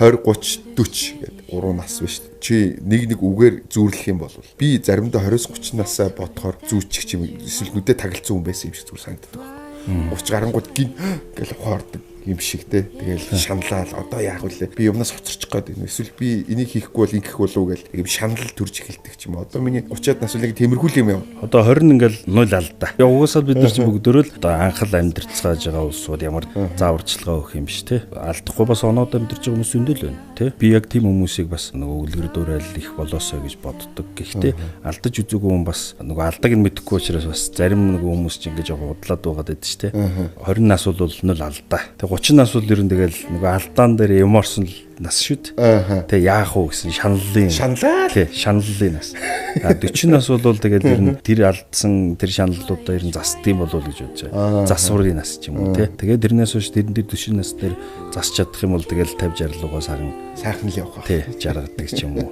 20 30 40 гэдэг 3 нас биш. Чи нэг үгээр зүүрлэх юм бол би заримдаа 20-30 насаа бодохоор зүүчих юм эсвэл нүдэ тагалцсан хүн байсан юм шиг зүгээр санагддаг. Урч гарангууд гин гэл хоордог юм шиг те. Тэгэл шаналал одоо яах вэ? Би юмнаас хоцорчих гээд байна. Эсвэл би энийг хийхгүй бол ингэх болов гэл ийм шанал төрж эхэлдэг ч юм. Одоо миний 30-аад нас үеийн темирхүүл юм. Одоо 20 ингээл 0 алдаа. Угаасаа бид нар чинь бүгдөө л одоо анхал амьдарцгааж байгаа улсууд ямар зааварчилгаа өгөх юм биш те. Алдахгүй бас оноод амьдарч байгаа хүмүүс өндөл байна те. Би яг тийм хүмүүсийг бас нөгөө үлгэр дуурайл их болоосоо гэж боддог. Гэхдээ алдаж үзээгүй хүн бас нөгөө алдааг нь мэдэхгүй учраас бас зарим нөгөө хүмүүс чинь ингэж удлаад байгаад байдаг ч те. 20 нас бол 0 алдаа. 30 нас бол ер нь тэгэл нөгөө алдаан дээр юм орсон нас шүү дээ. Тэг яах вэ гэсэн шаналлын нас. 40 нас бол тэгэл ер нь тэр алдсан тэр шаналлуудаа ер нь засдсан болов уу гэж бодож байгаа. Засварын нас ч юм уу те. Тэгээд тэрнээс хойш тэрэн дээр 40 нас дээр засч чадах юм бол тэгэл 50 60 руугаа сайхан л явах. Тий, жаргадаг ч юм уу.